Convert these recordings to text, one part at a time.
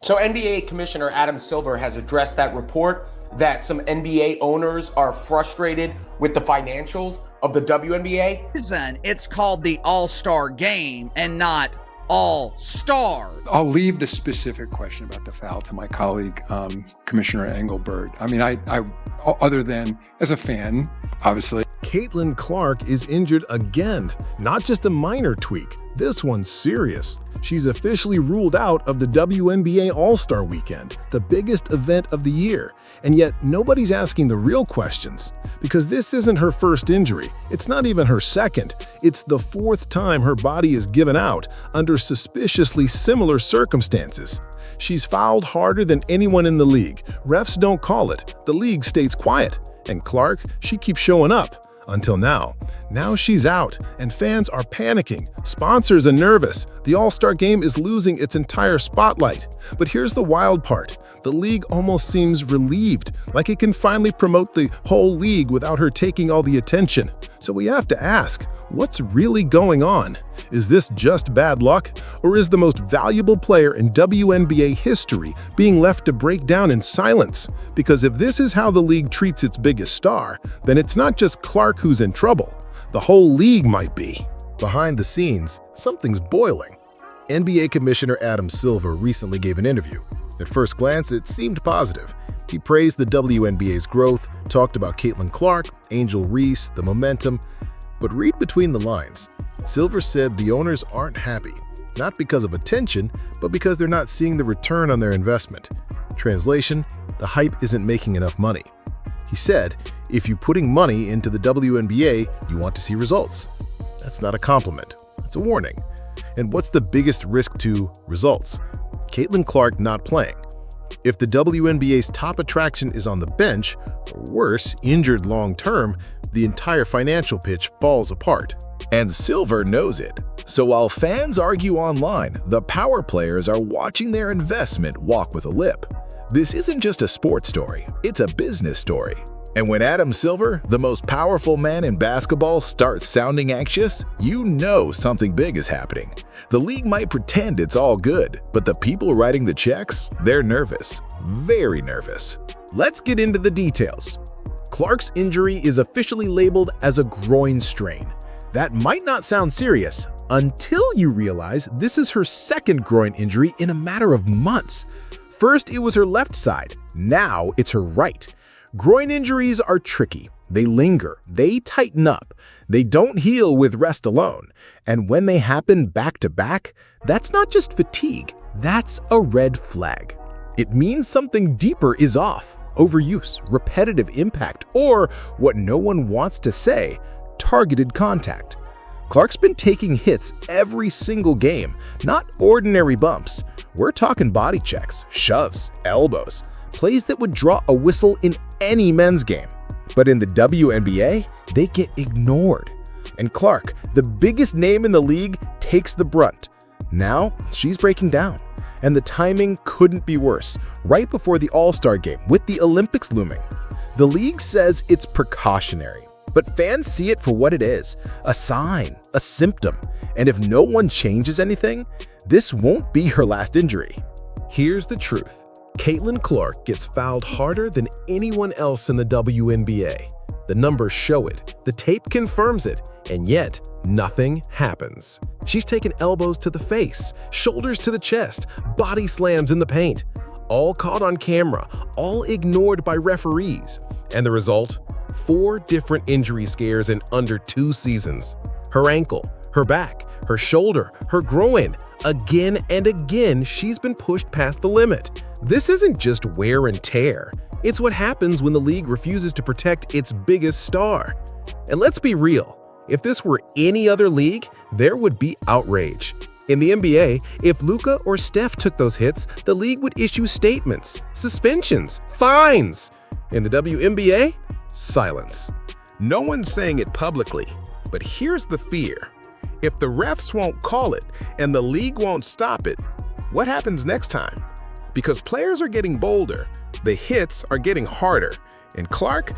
So NBA Commissioner Adam Silver has addressed that report that some NBA owners are frustrated with the financials of the WNBA. It's called the All-Star game and not All-Star. I'll leave the specific question about the foul to my colleague, Commissioner Engelbert. I mean, I other than as a fan, obviously. Caitlin Clark is injured again, not just a minor tweak. This one's serious. She's officially ruled out of the WNBA All-Star weekend, the biggest event of the year. And yet nobody's asking the real questions, because this isn't her first injury. It's not even her second. It's the fourth time her body is given out under suspiciously similar circumstances. She's fouled harder than anyone in the league. Refs don't call it. The league stays quiet. And Clark, she keeps showing up. Until now. Now she's out, and fans are panicking. Sponsors are nervous. The All-Star game is losing its entire spotlight. But here's the wild part. The league almost seems relieved, like it can finally promote the whole league without her taking all the attention. So we have to ask, what's really going on? Is this just bad luck? Or is the most valuable player in WNBA history being left to break down in silence? Because if this is how the league treats its biggest star, then it's not just Clark who's in trouble. The whole league might be. Behind the scenes, something's boiling. NBA Commissioner Adam Silver recently gave an interview. At first glance, it seemed positive. He praised the WNBA's growth, talked about Caitlin Clark, Angel Reese, the momentum. But read between the lines. Silver said the owners aren't happy, not because of attention, but because they're not seeing the return on their investment. Translation, the hype isn't making enough money. He said, if you're putting money into the WNBA, you want to see results. That's not a compliment, that's a warning. And what's the biggest risk to results? Caitlin Clark not playing. If the WNBA's top attraction is on the bench, or worse, injured long-term, the entire financial pitch falls apart. And Silver knows it. So while fans argue online, the power players are watching their investment walk with a limp. This isn't just a sports story, it's a business story. And when Adam Silver, the most powerful man in basketball, starts sounding anxious, you know something big is happening. The league might pretend it's all good, but the people writing the checks, they're nervous. Very nervous. Let's get into the details. Clark's injury is officially labeled as a groin strain. That might not sound serious until you realize this is her second groin injury in a matter of months. First, it was her left side. Now it's her right. Groin injuries are tricky. They linger. They tighten up. They don't heal with rest alone. And when they happen back to back, that's not just fatigue. That's a red flag. It means something deeper is off. Overuse, repetitive impact, or what no one wants to say, targeted contact. Clark's been taking hits every single game, not ordinary bumps. We're talking body checks, shoves, elbows, plays that would draw a whistle in any men's game. But in the WNBA, they get ignored. And Clark, the biggest name in the league, takes the brunt. Now, she's breaking down. And the timing couldn't be worse, right before the All-Star game with the Olympics looming. The league says it's precautionary, but fans see it for what it is, a sign, a symptom. And if no one changes anything, this won't be her last injury. Here's the truth. Caitlin Clark gets fouled harder than anyone else in the WNBA. The numbers show it, the tape confirms it, and yet nothing happens. She's taken elbows to the face, shoulders to the chest, body slams in the paint. All caught on camera, all ignored by referees. And the result? 4 different injury scares in under 2 seasons. Her ankle, her back, her shoulder, her groin. Again and again, she's been pushed past the limit. This isn't just wear and tear. It's what happens when the league refuses to protect its biggest star. And let's be real, if this were any other league, there would be outrage. In the NBA, if Luka or Steph took those hits, the league would issue statements, suspensions, fines. In the WNBA, silence. No one's saying it publicly, but here's the fear. If the refs won't call it and the league won't stop it, what happens next time? Because players are getting bolder, the hits are getting harder, and Clark,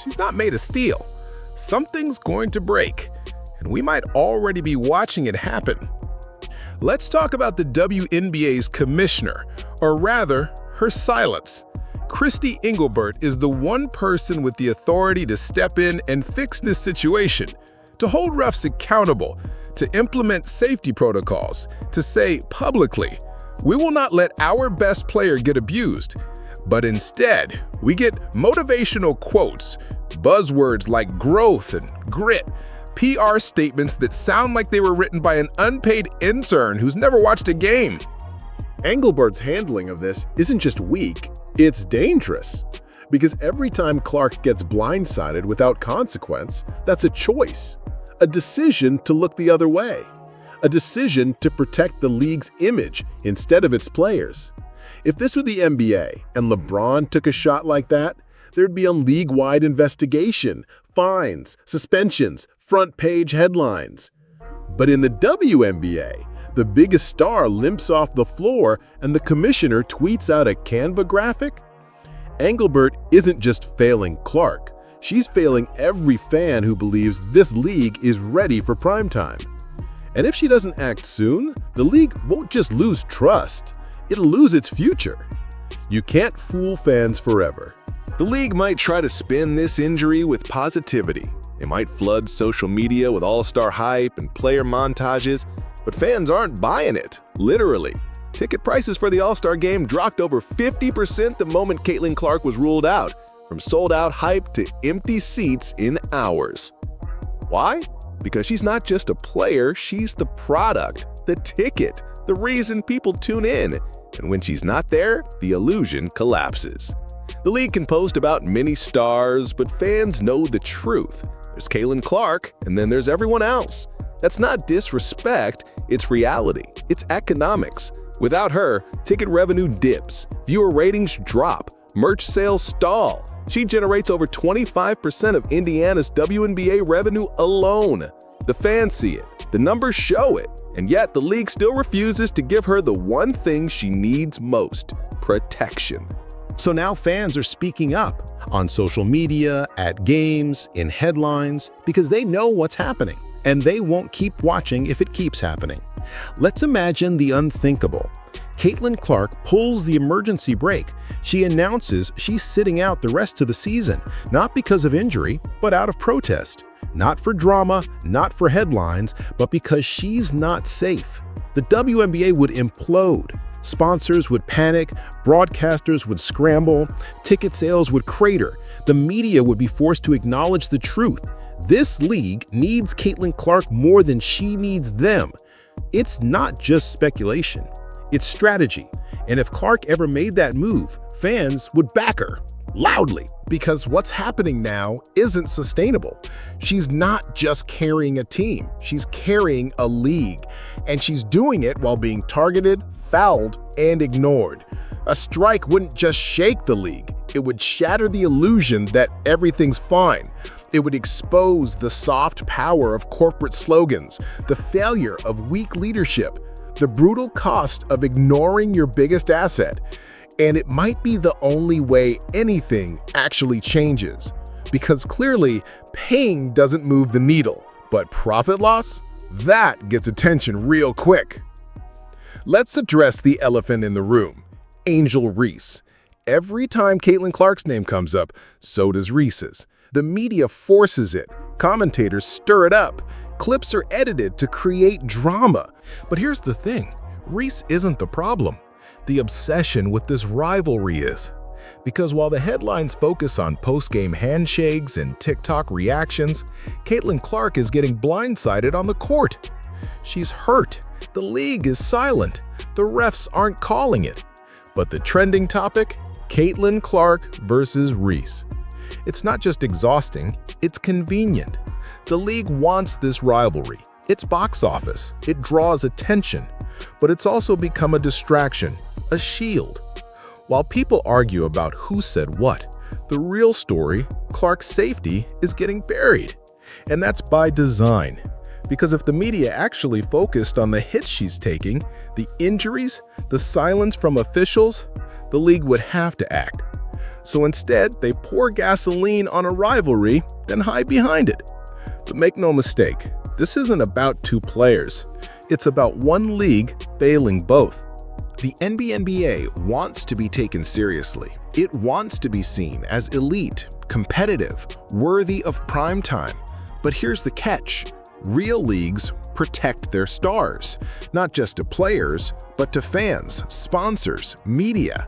she's not made of steel. Something's going to break, and we might already be watching it happen. Let's talk about the WNBA's commissioner, or rather, her silence. Christy Engelbert is the one person with the authority to step in and fix this situation, to hold refs accountable, to implement safety protocols, to say publicly, "We will not let our best player get abused." But instead, we get motivational quotes, buzzwords like growth and grit, PR statements that sound like they were written by an unpaid intern who's never watched a game. Engelbert's handling of this isn't just weak, it's dangerous. Because every time Clark gets blindsided without consequence, that's a choice, a decision to look the other way, a decision to protect the league's image instead of its players. If this were the NBA and LeBron took a shot like that, there'd be a league-wide investigation, fines, suspensions, front-page headlines. But in the WNBA, the biggest star limps off the floor and the commissioner tweets out a Canva graphic? Engelbert isn't just failing Clark. She's failing every fan who believes this league is ready for primetime. And if she doesn't act soon, the league won't just lose trust, it'll lose its future. You can't fool fans forever. The league might try to spin this injury with positivity. It might flood social media with all-star hype and player montages, but fans aren't buying it, literally. Ticket prices for the All-Star game dropped over 50% the moment Caitlin Clark was ruled out, from sold-out hype to empty seats in hours. Why? Because she's not just a player, she's the product, the ticket, the reason people tune in. And when she's not there, the illusion collapses. The league can post about many stars, but fans know the truth. There's Caitlin Clark, and then there's everyone else. That's not disrespect, it's reality. It's economics. Without her, ticket revenue dips, viewer ratings drop, merch sales stall. She generates over 25% of Indiana's WNBA revenue alone. The fans see it, the numbers show it, and yet the league still refuses to give her the one thing she needs most: protection. So now fans are speaking up on social media, at games, in headlines, because they know what's happening, and they won't keep watching if it keeps happening. Let's imagine the unthinkable. Caitlin Clark pulls the emergency brake. She announces she's sitting out the rest of the season, not because of injury, but out of protest. Not for drama, not for headlines, but because she's not safe. The WNBA would implode. Sponsors would panic, broadcasters would scramble, ticket sales would crater. The media would be forced to acknowledge the truth. This league needs Caitlin Clark more than she needs them. It's not just speculation, it's strategy. And if Clark ever made that move, fans would back her loudly. Because what's happening now isn't sustainable. She's not just carrying a team, she's carrying a league. And she's doing it while being targeted, fouled, and ignored. A strike wouldn't just shake the league, it would shatter the illusion that everything's fine. It would expose the soft power of corporate slogans, the failure of weak leadership, the brutal cost of ignoring your biggest asset. And it might be the only way anything actually changes. Because clearly, paying doesn't move the needle, but profit loss? That gets attention real quick. Let's address the elephant in the room, Angel Reese. Every time Caitlin Clark's name comes up, so does Reese's. The media forces it, commentators stir it up, clips are edited to create drama. But here's the thing, Reese isn't the problem. The obsession with this rivalry is. Because while the headlines focus on post-game handshakes and TikTok reactions, Caitlin Clark is getting blindsided on the court. She's hurt, the league is silent, the refs aren't calling it. But the trending topic? Caitlin Clark versus Reese. It's not just exhausting, it's convenient. The league wants this rivalry. It's box office, it draws attention, but it's also become a distraction, a shield. While people argue about who said what, the real story, Clark's safety, is getting buried. And that's by design. Because if the media actually focused on the hits she's taking, the injuries, the silence from officials, the league would have to act. So instead, they pour gasoline on a rivalry, then hide behind it. But make no mistake, this isn't about two players. It's about one league failing both. The WNBA wants to be taken seriously. It wants to be seen as elite, competitive, worthy of prime time. But here's the catch. Real leagues protect their stars, not just to players, but to fans, sponsors, media.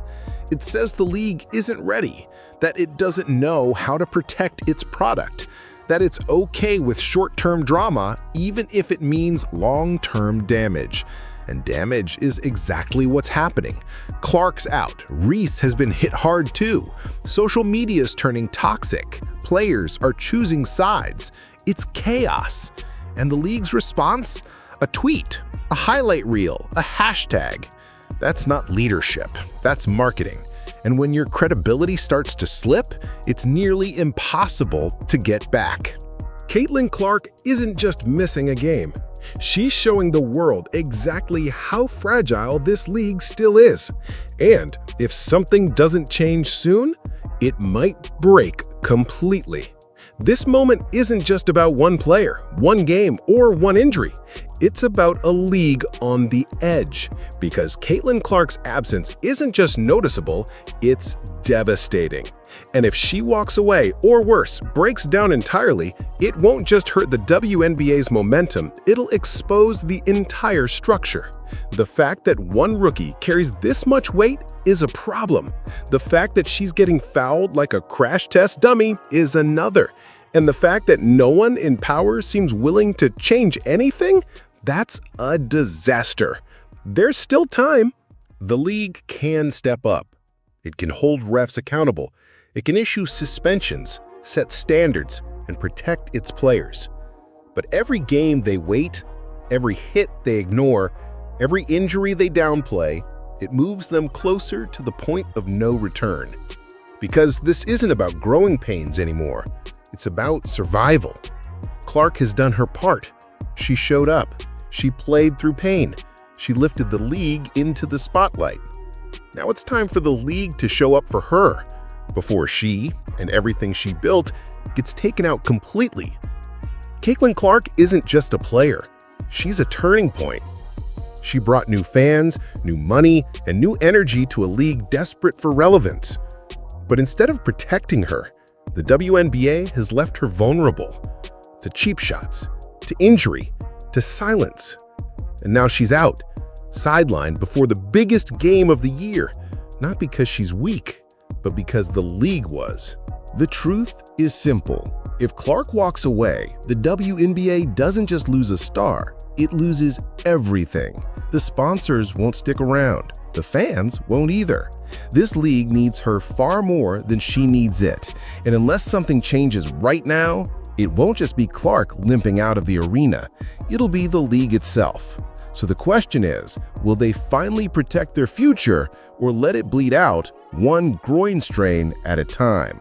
It says the league isn't ready, that it doesn't know how to protect its product, that it's okay with short-term drama even if it means long-term damage. And damage is exactly what's happening. Clark's out. Reese has been hit hard too. Social media is turning toxic. Players are choosing sides. It's chaos. And the league's response? A tweet, a highlight reel, a hashtag. That's not leadership. That's marketing. And when your credibility starts to slip, it's nearly impossible to get back. Caitlin Clark isn't just missing a game. She's showing the world exactly how fragile this league still is. And if something doesn't change soon, it might break completely. This moment isn't just about one player, one game, or one injury. It's about a league on the edge, because Caitlin Clark's absence isn't just noticeable, it's devastating. And if she walks away, or worse, breaks down entirely, it won't just hurt the WNBA's momentum, it'll expose the entire structure. The fact that one rookie carries this much weight is a problem. The fact that she's getting fouled like a crash test dummy is another. And the fact that no one in power seems willing to change anything, that's a disaster. There's still time. The league can step up. It can hold refs accountable. It can issue suspensions, set standards, and protect its players. But every game they wait, every hit they ignore, every injury they downplay, it moves them closer to the point of no return. Because this isn't about growing pains anymore. It's about survival. Clark has done her part. She showed up. She played through pain. She lifted the league into the spotlight. Now it's time for the league to show up for her before she and everything she built gets taken out completely. Caitlin Clark isn't just a player. She's a turning point. She brought new fans, new money, and new energy to a league desperate for relevance. But instead of protecting her, the WNBA has left her vulnerable to cheap shots, to injury, to silence. And now she's out, sidelined before the biggest game of the year, not because she's weak, but because the league was. The truth is simple. If Clark walks away, the WNBA doesn't just lose a star, it loses everything. The sponsors won't stick around. The fans won't either. This league needs her far more than she needs it. And unless something changes right now, it won't just be Clark limping out of the arena. It'll be the league itself. So the question is, will they finally protect their future or let it bleed out one groin strain at a time?